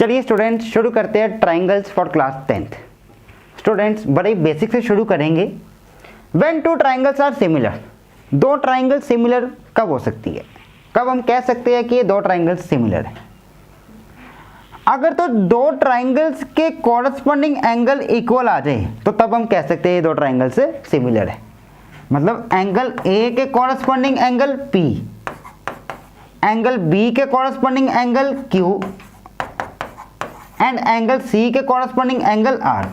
चलिए स्टूडेंट्स शुरू करते हैं triangles for class 10th। Students बड़े बेसिक से शुरू करेंगे। When two triangles are similar, दो ट्राइंगल सिमिलर कब हो सकती है, कब हम कह सकते हैं कि ये दो ट्राइंगल्स सिमिलर है। अगर तो दो ट्राइंगल्स के कॉरस्पॉन्डिंग एंगल इक्वल आ जाए तो तब हम कह सकते हैं ये दो ट्राइंगल्स सिमिलर है। मतलब एंगल ए के corresponding angle P, angle B के corresponding angle Q and angle C के कॉरस्पॉन्डिंग एंगल R।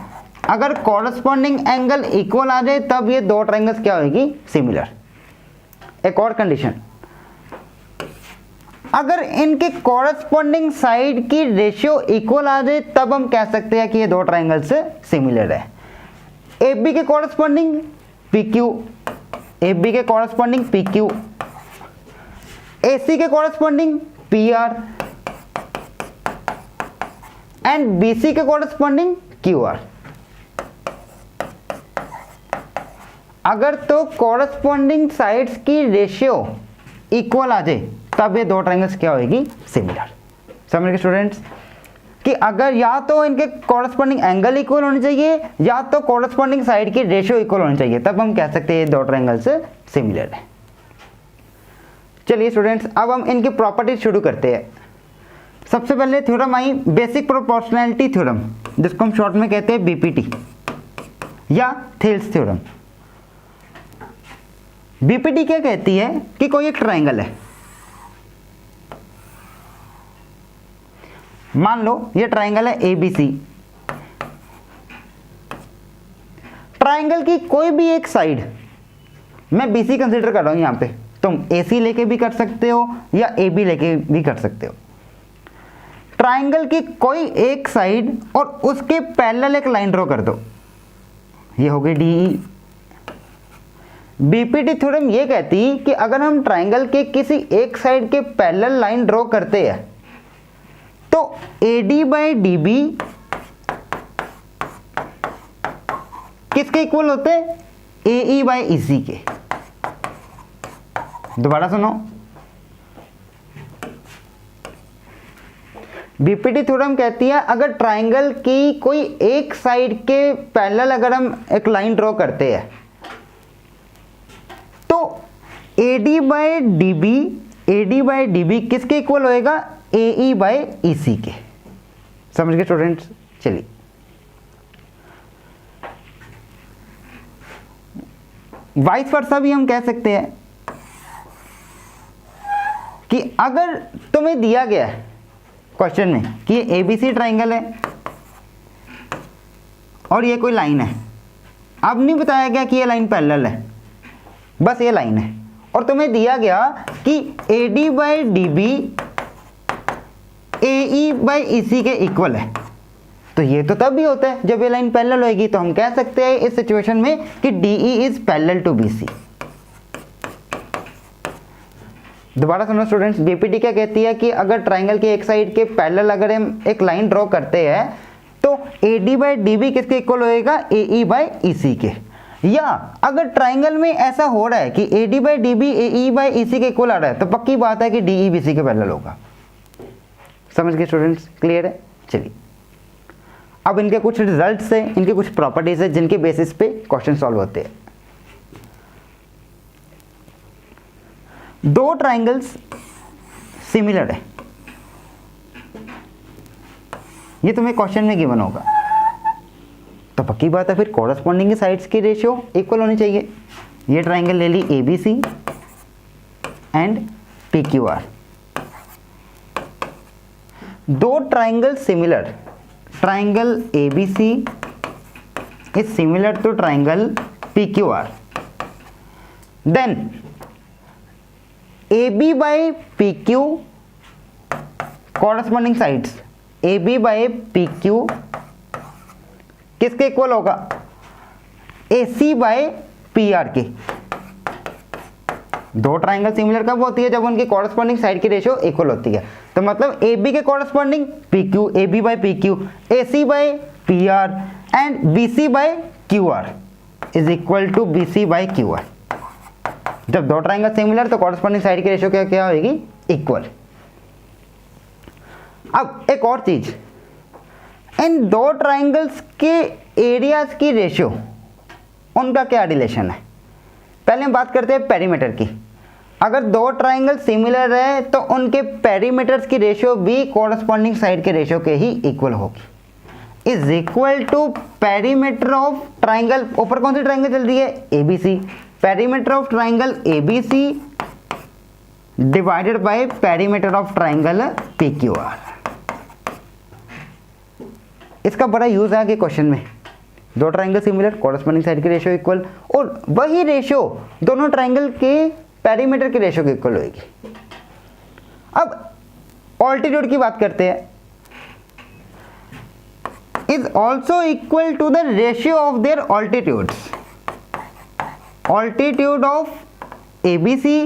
अगर कॉरस्पॉन्डिंग एंगल इक्वल आ जाए तब ये दो ट्राइंगल्स क्या होगी, सिमिलर। एक और कंडीशन, अगर इनके कॉरस्पॉन्डिंग साइड की रेशियो इक्वल आ जाए तब हम कह सकते हैं कि ये दो ट्राइंगल्स सिमिलर है। AB के कॉरस्पॉन्डिंग PQ, AB के कॉरस्पॉन्डिंग PQ, AC के कॉरस्पॉन्डिंग PR एंड BC के कॉरस्पॉन्डिंग QR। अगर तो कॉरस्पॉन्डिंग साइड्स की रेशियो इक्वल आ जाए तब ये दो ट्राइंगल्स क्या होगी, सिमिलर। समझ गए स्टूडेंट्स कि अगर या तो इनके कॉरस्पॉन्डिंग एंगल इक्वल होने चाहिए या तो कॉरस्पॉन्डिंग साइड की रेशियो इक्वल होनी चाहिए, तब हम कह सकते हैं ये दो ट्राइंगल्स सिमिलर है। चलिए स्टूडेंट्स अब हम इनकी प्रॉपर्टीज शुरू करते हैं। सबसे पहले थ्योरम आई बेसिक प्रोपोर्शनैलिटी थ्योरम, जिसको हम शॉर्ट में कहते हैं BPT या थेल्स थ्योरम। BPT क्या कहती है कि कोई एक ट्राइंगल है, मान लो ये ट्राइंगल है ABC। ट्राइंगल की कोई भी एक साइड, मैं BC कंसीडर कर रहा हूं यहां पे, तुम AC लेके भी कर सकते हो या AB लेके भी कर सकते हो। ट्राइंगल की कोई एक साइड और उसके पैरेलल एक लाइन ड्रॉ कर दो, ये हो गई DE। BPT थ्योरम ये कहती कि अगर हम ट्राइंगल के किसी एक साइड के पैरेलल लाइन ड्रॉ करते हैं तो AD बाई DB किसके इक्वल होते हैं, AE बाई EC के। दोबारा सुनो, BPT थ्योरम कहती है अगर ट्राइंगल की कोई एक साइड के पैरेलल अगर हम एक लाइन ड्रॉ करते हैं तो AD बाई DB किसके इक्वल होएगा, AE बाई EC के। समझ गए स्टूडेंट्स। चलिए वाइस वर्सा भी हम कह सकते हैं कि अगर तुम्हें दिया गया है क्वेश्चन में कि ये ABC ट्राइंगल है और ये कोई लाइन है, अब नहीं बताया गया कि ये लाइन पैरेलल है, बस ये लाइन है, और तुम्हें दिया गया कि AD by DB AE by EC के इक्वल है, तो ये तो तब भी होता है जब ये लाइन पैरेलल होगी। तो हम कह सकते हैं इस सिचुएशन में कि DE is parallel to BC। दोबारा सुनो स्टूडेंट्स, BPT क्या कहती है कि अगर ट्राइंगल के एक साइड के पैरेलल अगर हम एक लाइन ड्रॉ करते हैं तो AD बाई DB किसके इक्वल होएगा, AE बाई EC के। या अगर ट्राइंगल में ऐसा हो रहा है कि AD by DB AE by EC के इक्वल आ रहा है तो पक्की बात है कि DE BC के पैरेलल होगा। समझ गए स्टूडेंट्स, क्लियर है। चलिए अब इनके कुछ रिजल्ट्स हैं, इनके कुछ प्रॉपर्टीज है जिनके बेसिस पे क्वेश्चन सॉल्व होते हैं। दो ट्राइंगल्स सिमिलर है, ये तुम्हें क्वेश्चन में गिवन होगा, तो पक्की बात है फिर कॉरस्पॉन्डिंग साइड्स की रेशियो इक्वल होनी चाहिए। ये ट्राइंगल ले ली ABC एंड PQR। दो triangle similar, triangle ABC is similar to triangle PQR, then AB by PQ corresponding sides AB by PQ किसके इक्वल होगा, AC बाई PR के। दो ट्राइंगल सिमिलर कब होती है, जब उनकी कॉरस्पॉन्डिंग साइड की रेशियो इक्वल होती है। तो मतलब AB के corresponding PQ, AB by PQ, AC by PR and BC by QR is equal to BC by QR। जब दो ट्राइंगल सिमिलर तो कॉरस्पॉन्डिंग साइड की रेशियो क्या क्या होगी, इक्वल। अब एक और चीज, इन दो ट्राइंगल्स के एरियाज की रेशियो, उनका क्या रिलेशन है। पहले हम बात करते हैं पेरीमीटर की। अगर दो ट्राइंगल सिमिलर है तो उनके पेरीमीटर्स की रेशियो भी कोरस्पॉन्डिंग साइड के रेशियो के ही इक्वल होगी। Is equal to perimeter of triangle, ऊपर कौन सी ट्राइंगल चल रही है, ABC, perimeter of triangle ABC divided by perimeter of triangle PQR. इसका बड़ा यूज है आगे क्वेश्चन में। दो ट्राइंगल सिमिलर, कोरस्पॉन्डिंग साइड की रेशियो इक्वल, और वही रेशियो दोनों ट्राइंगल के पेरीमीटर के रेशियो के इक्वल होगी। अब ऑल्टीट्यूड की बात करते हैं। Is also equal to the ratio of their altitudes, altitude of ABC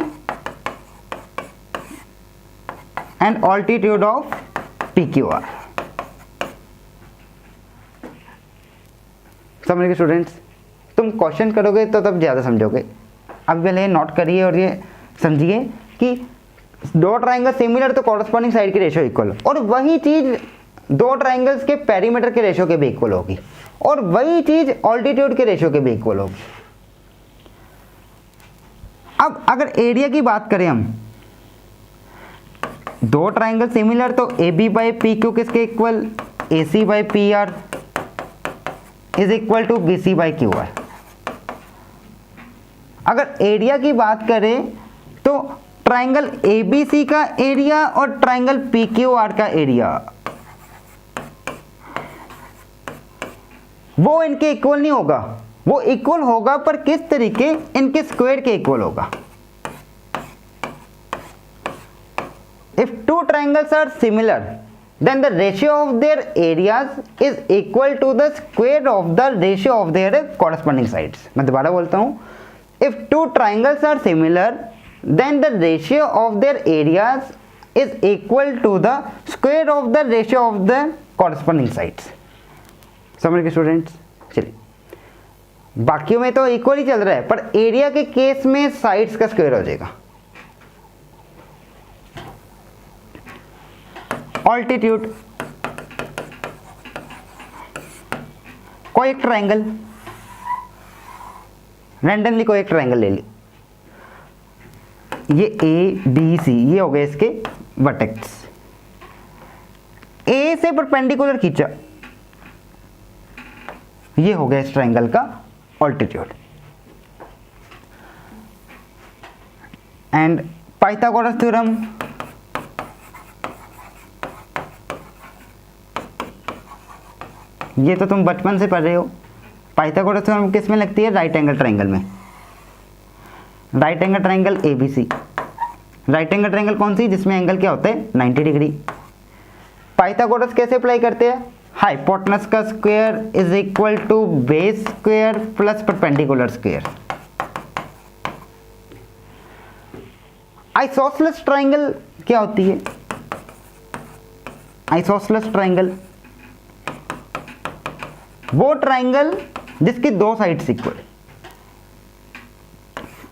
and altitude of PQR. समझ गए स्टूडेंट्स। तुम क्वेश्चन करोगे तो तब ज़्यादा समझोगे। अब पहले नोट करिए और ये समझिए कि दो ट्राइंगल सिमिलर तो कॉरस्पॉन्डिंग साइड की रेशियो इक्वल, और वही चीज़ दो ट्राइंगल्स के पेरीमीटर के रेशियो के भी इक्वल होगी, और वही चीज़ ऑल्टीट्यूड के रेशियो के भी इक्वल होगी। अब अगर एरिया की बात करें हम, दो ट्राइंगल सिमिलर तो A B by P Q किसके इक्वल, A C by P R is equal to B C by Q R. अगर एरिया की बात करें तो ट्राइंगल ए बी सी का एरिया और ट्राइंगल पी क्यू आर का एरिया वो इनके इक्वल नहीं होगा, वो इक्वल होगा पर किस तरीके, इनके स्क्वायर के इक्वल होगा। If two triangles are similar, then the ratio of their areas is equal to the square of the ratio of their corresponding sides. मैं दोबारा बोलता हूँ, if two triangles are similar, then the ratio of their areas is equal to the square of the ratio of the corresponding sides. समझ गए students. चलिए बाकियों में तो इक्वल ही चल रहा है, पर एरिया के केस में साइड्स का स्क्वायर हो जाएगा। ऑल्टीट्यूड, कोई एक ट्राइंगल, रैंडमली कोई एक ट्राइंगल ले ली, ये ए बी सी, ये हो गए इसके वर्टेक्स। ए से परपेंडिकुलर खींचा, ये हो गया इस ट्राइंगल का ऑल्टीट्यूड। एंड पाइथागोरस थ्योरम, ये तो तुम बचपन से पढ़ रहे हो। पाइथागोरस थ्योरम किस में लगती है, राइट एंगल ट्राइंगल में। Right angle triangle ABC, right angle triangle कौन सी, जिसमें एंगल क्या होता है 90 डिग्री। पाइथागोरस कैसे अप्लाई करते हैं, हाइपोटेनस का square is equal to base square plus perpendicular square. Isosceles triangle क्या होती है, आइसोसेलेस ट्राइंगल वो ट्राइंगल जिसकी दो साइड्स इक्वल।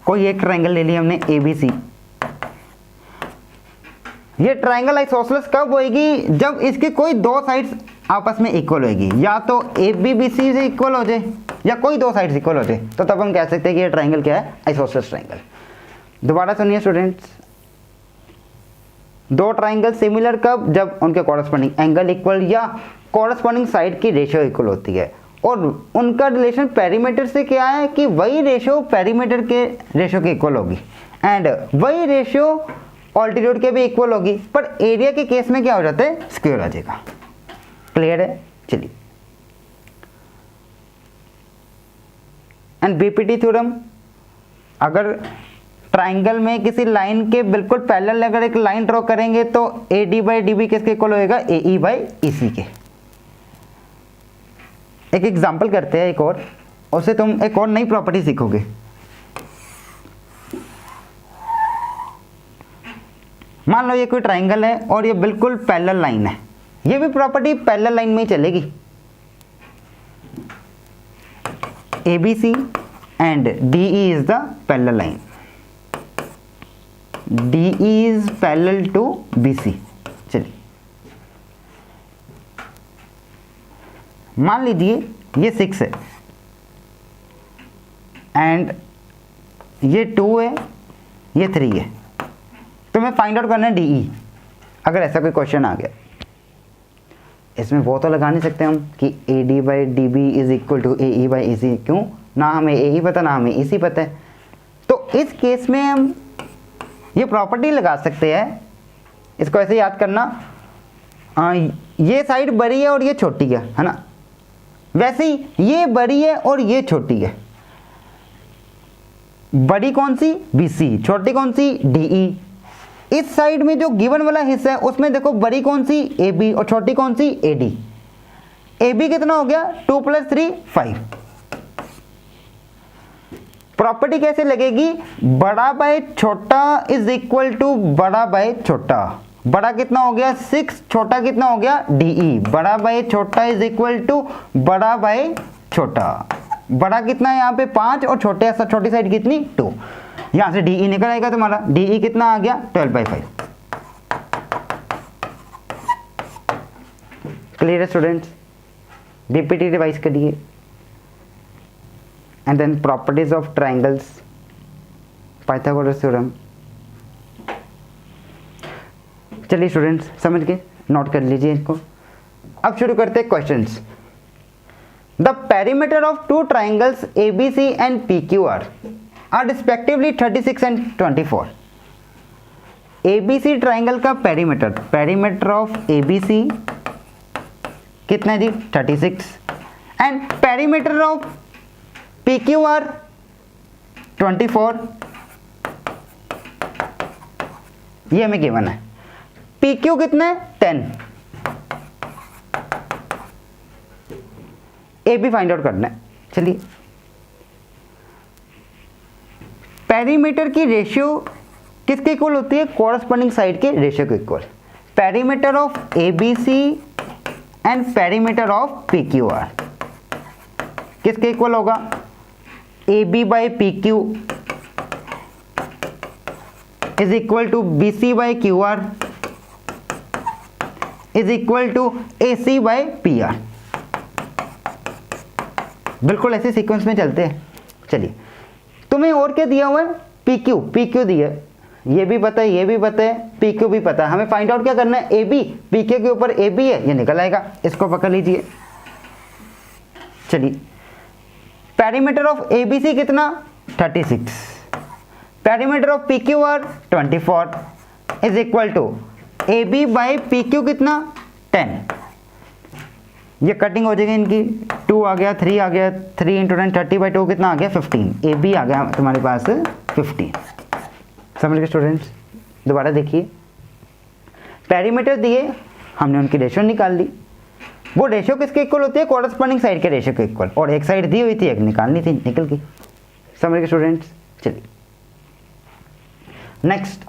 कोई एक ट्राइंगल ले लिया हमने एबीसी, ये ट्राइंगल आइसोसेलेस कब होएगी, जब इसकी कोई दो साइड्स आपस में इक्वल होएगी, या तो ए बी बी सी से इक्वल हो जाए या कोई दो साइड्स इक्वल हो जाए, तो तब हम कह सकते हैं कि ये ट्राइंगल क्या है, आइसोसेलेस ट्राइंगल। दोबारा सुनिए स्टूडेंट्स, दो ट्राइंगल सिमिलर कब, जब उनके कॉरस्पॉन्डिंग एंगल इक्वल या कॉरस्पॉन्डिंग साइड की रेशियो इक्वल होती है, और उनका रिलेशन पेरीमीटर से क्या है कि वही रेशियो पेरीमीटर के रेशियो के इक्वल होगी, एंड वही रेशियो ऑल्टीट्यूड के भी इक्वल होगी, पर एरिया के केस में क्या हो जाता है, स्क्वायर आ जाएगा। क्लियर है। चलिए, एंड बीपीटी थ्योरम, अगर ट्राइंगल में किसी लाइन के बिल्कुल पैरेलल अगर एक लाइन ड्रॉ करेंगे तो A D by D B किसके इक्वल होएगा, ए ई बाई ई सी के। एक एग्जाम्पल करते हैं एक और, उससे तुम एक और नई प्रॉपर्टी सीखोगे। मान लो ये कोई ट्राइंगल है और ये बिल्कुल पैरेलल लाइन है, ये भी प्रॉपर्टी पैरेलल लाइन में ही चलेगी। A B C and D E is the parallel line, D E is parallel to B C. चलिए, मान लीजिए ये 6 है एंड ये 2 है, ये 3 है, तो मैं फाइंड आउट करना है DE। अगर ऐसा कोई क्वेश्चन आ गया, इसमें वो तो लगा नहीं सकते हम कि AD/DB is equal to AE/EC। क्यों? ना हमें AE पता, ना हमें EC पता है। तो इस केस में हम ये प्रॉपर्टी लगा सकते हैं। इसको ऐसे याद करना, ये साइड बड़ी है और ये छोटी है ना। वैसे ही ये बड़ी है और ये छोटी है। बड़ी कौन सी? BC, छोटी कौन सी? DE। इस साइड में जो गिवन वाला हिस्सा है उसमें देखो, बड़ी कौन सी? AB और छोटी कौन सी? AD। AB कितना हो गया? 2 + 3 5। प्रॉपर्टी कैसे लगेगी? बड़ा बाय छोटा इज इक्वल टू बड़ा बाय छोटा। बड़ा कितना हो गया? 6, छोटा कितना हो गया? DE। बड़ा बाय छोटा इज इक्वल टू बड़ा बाय छोटा। बड़ा कितना है यहाँ पे? 5 और छोटी साइड कितनी? 2। यहाँ से DE निकल आएगा तुम्हारा। DE कितना आ गया? 12/5। क्लियर है स्टूडेंट्स? DPT रिवाइज करिए। And then properties of triangles, Pythagoras theorem. चलिए स्टूडेंट्स, समझ के नोट कर लीजिए इसको। अब शुरू करते हैं questions. The perimeter of 2 triangles ABC and PQR are respectively 36 and 24। ABC triangle का पेरीमीटर ऑफ ABC कितना है जी? 36। And perimeter of PQR 24। ये हमें गिवन है। PQ कितना है? 10। AB फाइंड आउट करना है। चलिए, पेरीमीटर की रेशियो किसके इक्वल होती है? कॉरस्पॉन्डिंग साइड के रेशियो के equal. Perimeter of ABC and perimeter of PQR किसके इक्वल होगा? AB/PQ is equal to BC/QR is equal to AC/PR। बिल्कुल ऐसे सीक्वेंस में चलते हैं। चलिए, तुम्हें और क्या दिया हुआ है? PQ दिया है, ये भी पता है, ये भी पता है, PQ भी पता है। हमें फाइंड आउट क्या करना है? AB। PQ के ऊपर AB है, ये निकल आएगा। इसको पकड़ लीजिए। चलिए, पेरीमीटर ऑफ ABC कितना? 36। Perimeter of PQR 24 is equal to AB/PQ कितना? 10। ये कटिंग हो जाएगी इनकी। 2 आ गया, 3 आ गया, 3 × 10 30/2 कितना आ गया? 15। AB आ गया तुम्हारे पास 15। समझ गए स्टूडेंट्स? दोबारा देखिए, पेरीमीटर दिए, हमने उनकी रेशियो निकाल ली। वो रेशियो किसके इक्वल होती है? कॉरस्पॉन्डिंग साइड के रेशियो के इक्वल। और एक साइड दी हुई थी, एक निकालनी थी, निकल गई। समझ गए स्टूडेंट्स? चलिए next,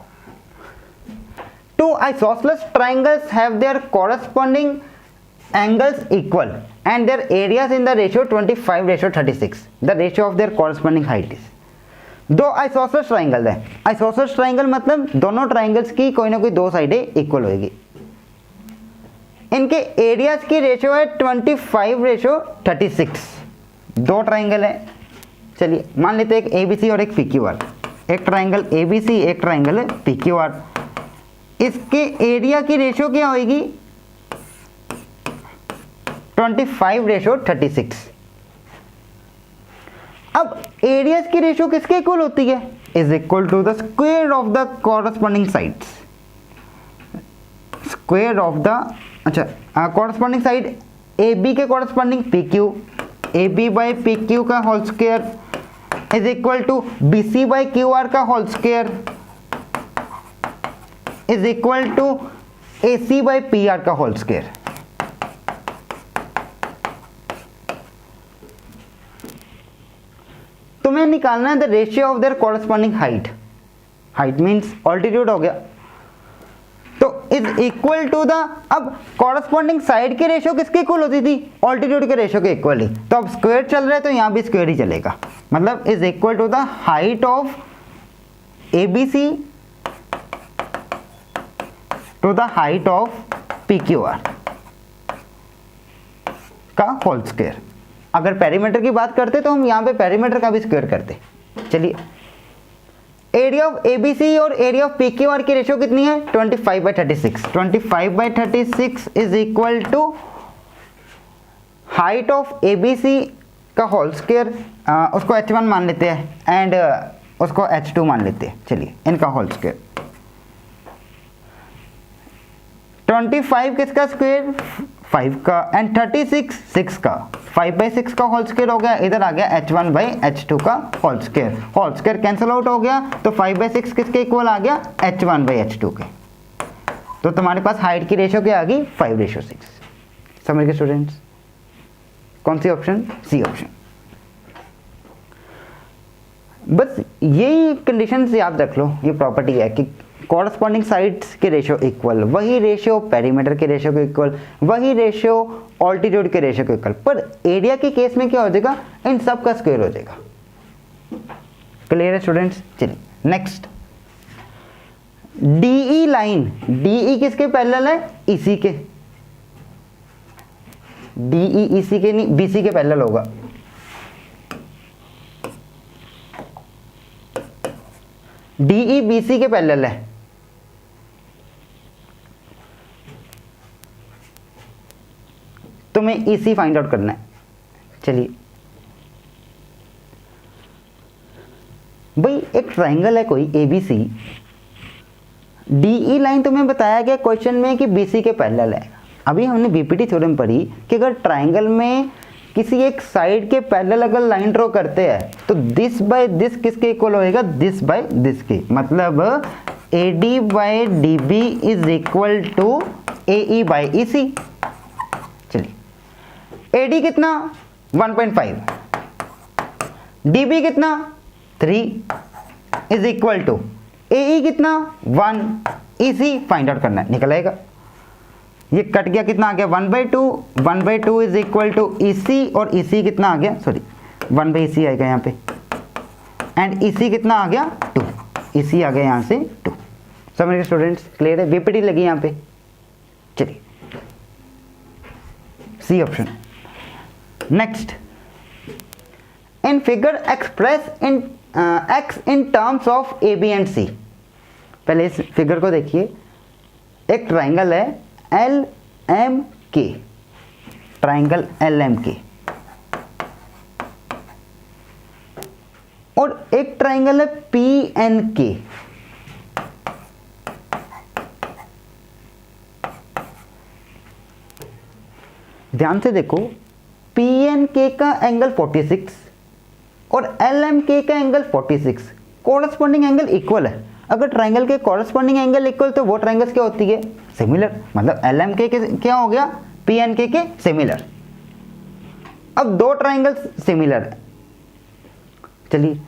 2 isosceles triangles have their corresponding angles equal and their areas in the ratio 25/36. The ratio of their corresponding height is। 2 isosceles triangle है। isosceles triangle मतलब दोनों ट्राइंगल्स की कोई ना कोई 2 साइडें इक्वल होगी। इनके एरियाज की रेशियो है 25/36। 2 ट्राइंगल है। चलिए, मान लेते हैं एक ABC और एक PQR। एक ट्राइंगल ABC, एक ट्राइंगल PQR। इसके एरिया की रेशियो क्या होगी? 25/36। अब एरियाज की रेशियो किसके इक्वल होती है? Is equal to the square of the corresponding sides. Square of the, अच्छा, कॉरस्पॉन्डिंग साइड AB के कॉरस्पॉन्डिंग PQ, AB/PQ का whole square is equal to BC/QR का whole square is equal to AC/PR का whole square. तुम्हें निकालना है the ratio of their corresponding height. Height means altitude हो गया। तो इज इक्वल टू द, अब कॉरस्पॉन्डिंग साइड की रेशियो किसके इक्वल होती थी? ऑल्टीट्यूड के रेशियो के इक्वल ही। तो अब स्क्वायर चल रहा है तो यहां भी स्क्वायर ही चलेगा। मतलब is equal to the height of ABC to the height of PQR। का होल स्क्वायर। अगर पेरीमीटर की बात करते तो हम यहाँ पे पेरीमीटर का भी स्क्वायर करते। चलिए, एरिया ऑफ एबीसी और एरिया ऑफ पीक्यूआर की रेशियो कितनी है? 25/36। 25/36 is equal to height of ABC का होल स्क्वायर, उसको h1 मान लेते हैं एंड उसको h2 मान लेते हैं। चलिए, इनका होल स्क्वायर 25 किसका स्क्वायर? 5 का, एंड 36 6 का। 5/6 का होल स्क्वायर हो गया, इधर आ गया h1/h2 का whole square. Whole square cancel out हो गया तो 5/6 किसके इक्वल आ गया? h1/h2 के। तो तुम्हारे पास हाइट की रेशियो क्या आ गई? 5:6। समझ गए स्टूडेंट्स? कौन सी ऑप्शन? C option. बस यही कंडीशंस याद रख लो, ये प्रॉपर्टी है कि कॉरस्पॉन्डिंग साइड्स के रेशियो इक्वल, वही रेशियो पेरीमीटर के रेशियो के इक्वल, वही रेशियो ऑल्टीट्यूड के रेशियो के इक्वल। पर एरिया के केस में क्या हो जाएगा? इन सब का स्क्वायर हो जाएगा। क्लियर है स्टूडेंट्स? चलिए नेक्स्ट, डीई लाइन। डीई किसके पैरेलल है? ईसी के। डीई ईसी के नहीं, बीसी के पैरेलल होगा। डीई बीसी के पैरेलल है। तुम्हें ईसी फाइंड आउट करना है। चलिए भाई, एक ट्राइंगल है कोई एबीसी, डीई लाइन तुम्हें बताया गया क्वेश्चन में कि बीसी के पैरेलल है। अभी हमने बीपीटी थ्योरम पढ़ी कि अगर ट्राइंगल में किसी एक साइड के पैरेलल अगर लाइन ड्रॉ करते हैं तो दिस बाय दिस किसके इक्वल होएगा? दिस बाय दिस के। मतलब AD by DB is equal to AE by EC। चलिए, AD कितना? 1.5, DB कितना? 3 इज इक्वल टू AE कितना? 1, EC फाइंड आउट करना है, निकल आएगा। ये कट गया, कितना आ गया? 1/2। 1/2 इज इक्वल टू EC, और EC कितना आ गया? सॉरी 1/EC आएगा यहाँ पे, एंड EC कितना आ गया? 2। EC आ गया यहाँ से 2। समझ गए स्टूडेंट्स? क्लियर है? बीपीटी लगी यहाँ पे। चलिए, C option. Next, in figure express in x in terms of AB and C। पहले इस फिगर को देखिए। एक ट्राइंगल है LMK, ट्राइंगल LMK, और एक ट्राइंगल है PNK। ध्यान से देखो, PNK का एंगल 46 और LMK का एंगल 46, कोरस्पॉन्डिंग एंगल इक्वल है। अगर ट्राइंगल के कोरस्पॉन्डिंग एंगल इक्वल तो वो ट्राइंगल्स क्या होती है? सिमिलर। मतलब LMK के क्या हो गया? PNK के सिमिलर। अब दो ट्राइंगल्स सिमिलर है। चलिए,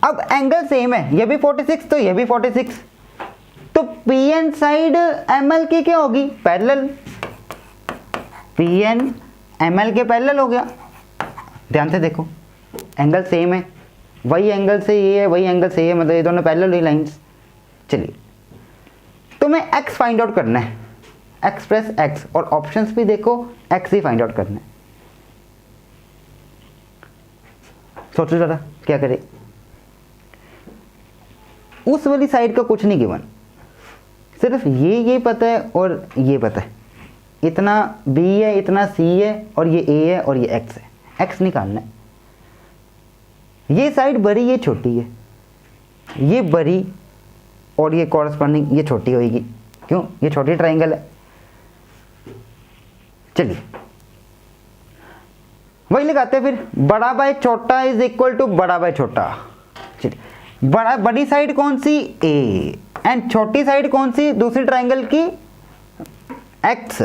अब एंगल सेम है, ये भी 46 तो ये भी 46, तो PN साइड ML की क्या होगी? पैरेलल। PN ML के पैरेलल हो गया। ध्यान से देखो, एंगल सेम है, वही एंगल से ये है, वही एंगल से ये, मतलब ये दोनों पैरेलल हुई लाइंस। चलिए, तुम्हें x फाइंड आउट करना है, x प्लस x, और ऑप्शंस भी देखो, x ही फाइंड आउट करना है। सोचो जरा क्या करें। उस वाली साइड का कुछ नहीं गिवन, सिर्फ ये पता है और ये पता है, इतना b है, इतना c है, और ये a है और ये x है। x निकालना है। ये साइड बड़ी, ये छोटी है, ये बड़ी और ये कॉरस्पॉन्डिंग ये छोटी होगी। क्यों? ये छोटी ट्राइंगल है। चलिए, वही लगाते हैं फिर। बड़ा बाय छोटा इज इक्वल टू बड़ा बाय छोटा। चलिए, बड़ी साइड कौन सी? a, एंड छोटी साइड कौन सी? दूसरी ट्राइंगल की x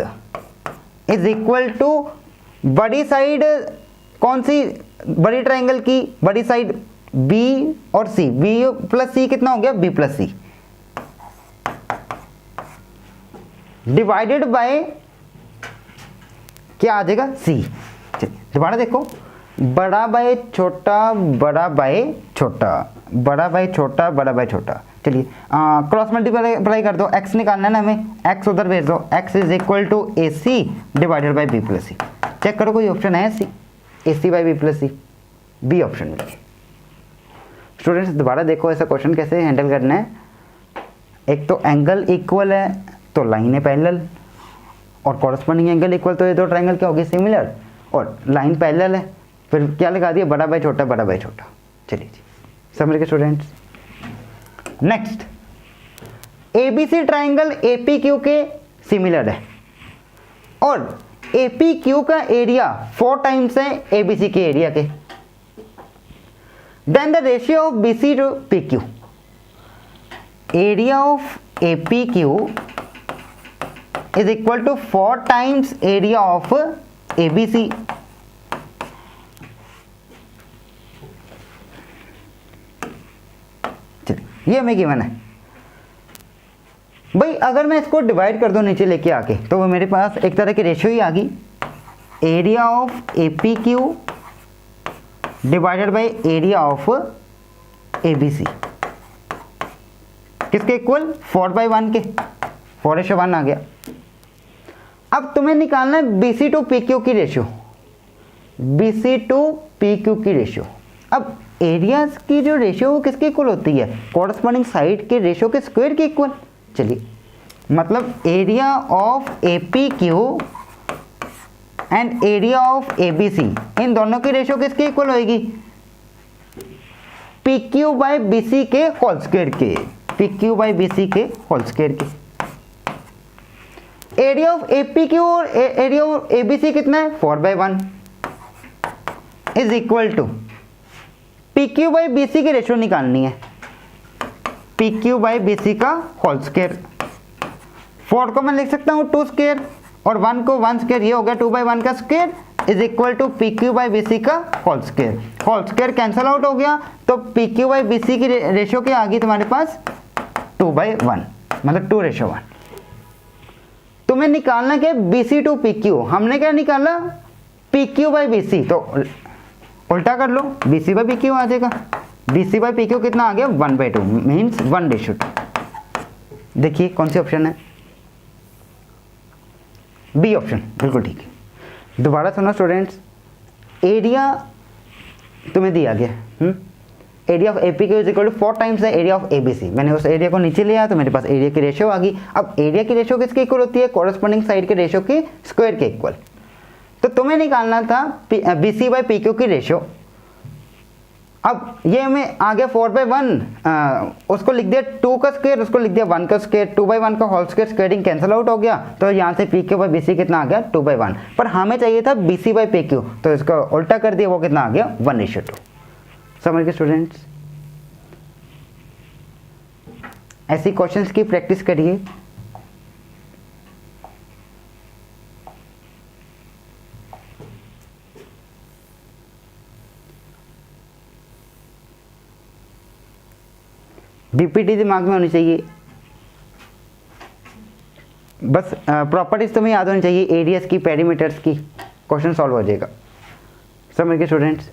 इज इक्वल टू बड़ी साइड कौन सी? बड़ी ट्राइंगल की बड़ी साइड b और c। b प्लस c कितना हो गया? b plus c, divided by क्या आ जाएगा? c। चलिए दोबारा देखो, बड़ा बाय छोटा, बड़ा बाय छोटा, बड़ा बाय छोटा, बड़ा बाय छोटा। चलिए क्रॉस मल्टीप्लाई कर दो, x निकालना है ना हमें, x उधर भेज दो, x is equal to A C divided by B plus C. Check करो कोई ऑप्शन है C, A C by B plus C, B option मिल गया। स्टूडेंट्स दोबारा देखो ऐसा क्वेश्चन कैसे हैंडल करना है। एक तो एंगल इक्वल है तो लाइन है पैरेलल, और कॉरस्पॉन्डिंग एंगल इक्वल तो ये दो ट्रायंगल क्या हो गए सिमिलर, और लाइन पैरेलल है, फिर क्या लगा दिया बड़ा बाई छोटा, बड़ा बाई छोटा। चलिए जी समझ गए students. Next ABC triangle APQ के सिमिलर है और एपीक्यू का एरिया 4 टाइम्स है एबीसी के एरिया के। Then the ratio of BC to PQ, area of APQ is equal to 4 times area of ABC. ये हमें गिवन है भाई। अगर मैं इसको डिवाइड कर दूं नीचे लेके आके तो वो मेरे पास एक तरह की रेशियो ही आ गई, area of APQ divided by area of ABC किसके इक्वल 4/1 के, 4:1 आ गया। अब तुम्हें निकालना है बीसी टू पीक्यू की रेशियो, बीसी टू पीक्यू की रेशियो। अब एरियाज की जो रेशियो वो किसके इक्वल होती है, कॉरस्पॉन्डिंग साइड के रेशियो के स्क्वायर के इक्वल। चलिए मतलब area of APQ and area of ABC, इन दोनों की रेशियो किसके इक्वल होगी, पीक्यू बाय बीसी के होल स्क्वायर के, पीक्यू बाय बीसी के होल स्क्वायर के। एरिया ऑफ एपीक्यू और एरिया ऑफ एबीसी कितना है 4/1 is equal to PQ by BC की रेशियो निकालनी है, PQ बाई BC का होल स्क्वायर। 4 को मैं लिख सकता हूँ 2 स्क्वायर और 1 को 1 स्क्वायर, ये हो गया 2/1 का square is equal to PQ by BC का whole square. Whole square cancel out हो गया तो PQ बाई BC की रेशियो क्या आ गई तुम्हारे पास 2/1, मतलब 2:1। तुम्हें निकालना क्या BC टू PQ, हमने क्या निकाला PQ बाई BC, तो उल्टा कर लो BC बाई PQ आ जाएगा। BC बाई PQ कितना आ गया 1/2 मीन्स 1:2। देखिए कौन सी ऑप्शन है, बी ऑप्शन, बिल्कुल ठीक है। दोबारा सुनो स्टूडेंट्स, एरिया तुम्हें दिया गया, area of APQ is equal to 4 times है एरिया ऑफ एबीसी। मैंने उस एरिया को नीचे लिया तो मेरे पास एरिया की रेशियो आ गई। अब एरिया की रेशियो किसके इक्वल होती है, कॉरस्पॉन्डिंग साइड के रेशियो के स्क्वायर के इक्वल। तो तुम्हें निकालना था BC बाई PQ की रेशियो। अब ये हमें आ गया 4/1, उसको लिख दिया 2 का स्क्वायर, उसको लिख दिया 1 का स्क्वायर, 2/1 का whole square, squaring cancel out हो गया, तो यहाँ से PQ बाई BC कितना आ गया 2/1। पर हमें चाहिए था BC बाई PQ, तो इसको उल्टा कर दिया, वो कितना आ गया 1:2। समझ गए स्टूडेंट्स। ऐसी क्वेश्चंस की प्रैक्टिस करिए। बीपीटी दिमाग में होनी चाहिए, बस प्रॉपर्टीज तुम्हें याद होनी चाहिए एरियाज की, पेरीमीटर्स की, क्वेश्चन सॉल्व हो जाएगा। समझ गए स्टूडेंट्स।